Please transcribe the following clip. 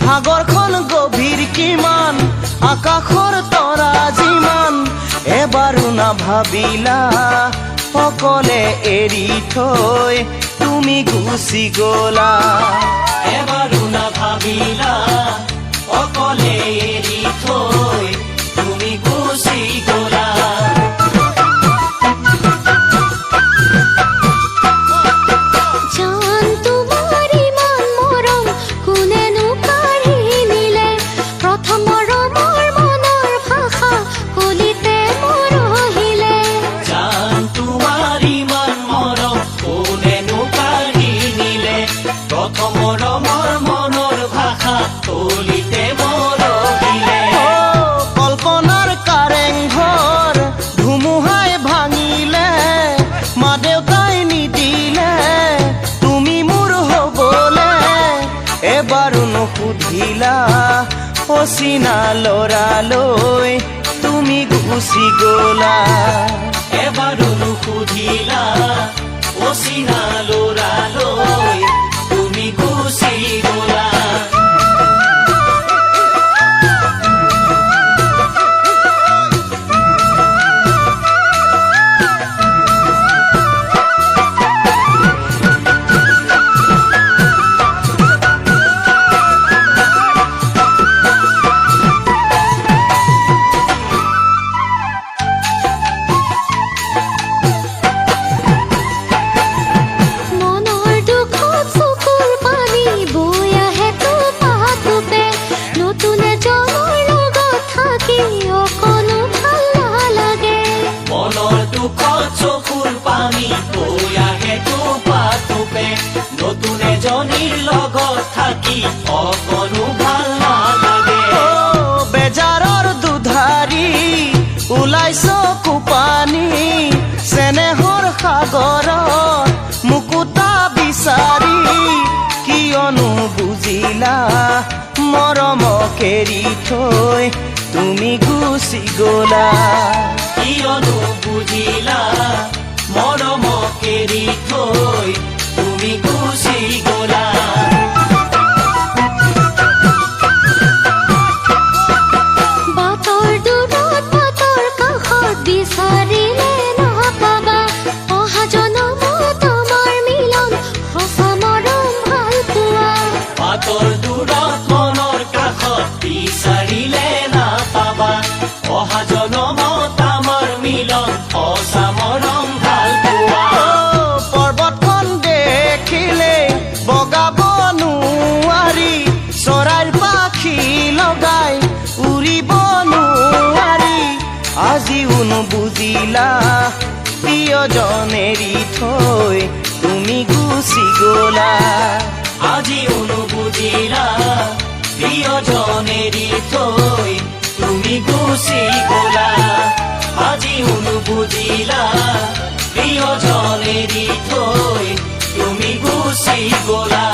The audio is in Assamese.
সাগৰখন গভীৰ কিমান, আকাশৰ তৰা যিমান, এবাৰো নাভাবিলা অকলে এৰি থৈ তুমি গুচি গলা। এবাৰো নাভাবিলা অকলে এৰি থৈ তুমি গুচি গলা। কল্পনাৰ কাৰেংঘৰ ধুমুহাই ভাঙিলে, মা দেউতাই নিদিলে তুমি মোৰ হবলে। এবাৰো নুসুধিলা অচিনা ল'ৰালৈ তুমি গুচি গলা। এবাৰো নুসুধিলা অচিনা ল'ৰালৈ তুমি গুচি গলা। চকুৰ পানী বৈ আহে টোপে, নতুন এজনীৰ লগত থাকি অকণো ভাল নালাগে। বেজাৰৰ দুধাৰি ওলাইছ কোপানী, চেনেহৰ সাগৰত মুকুতা বিচাৰি, কিয়নো বুজিলা মৰমক এৰি থৈ তুমি গুচি গলা। কিয়নো বুজিলা মৰমক এৰি থৈ তুমি গুচি গলা। বাটৰ দূৰত বাটৰ কাষত বিচাৰিলে নাপাবা, অহা জনমত আমাৰ মিলন সঁচা মৰম ভাল পোৱা। বাটৰ দূৰত মনৰ কাষত বিচাৰিলে নাপাবা, অহা জনমত আমাৰ মিলন সঁচা মৰম ভাল পোৱা। পৰ্বতখন দেখিলে বগাব নোৱাৰি, চৰাইৰ পাখি লগাই উৰিব নোৱাৰি, আজিও নুবুজিলা প্ৰিয়জন এৰি থৈ তুমি গুচি গলা। আজিও নুবুজিলা প্ৰিয়জন এৰি থৈ তুমি গুচি গলা। আজিও নুবুজিলা প্ৰিয়জন এৰি থৈ তুমি গুচি গলা।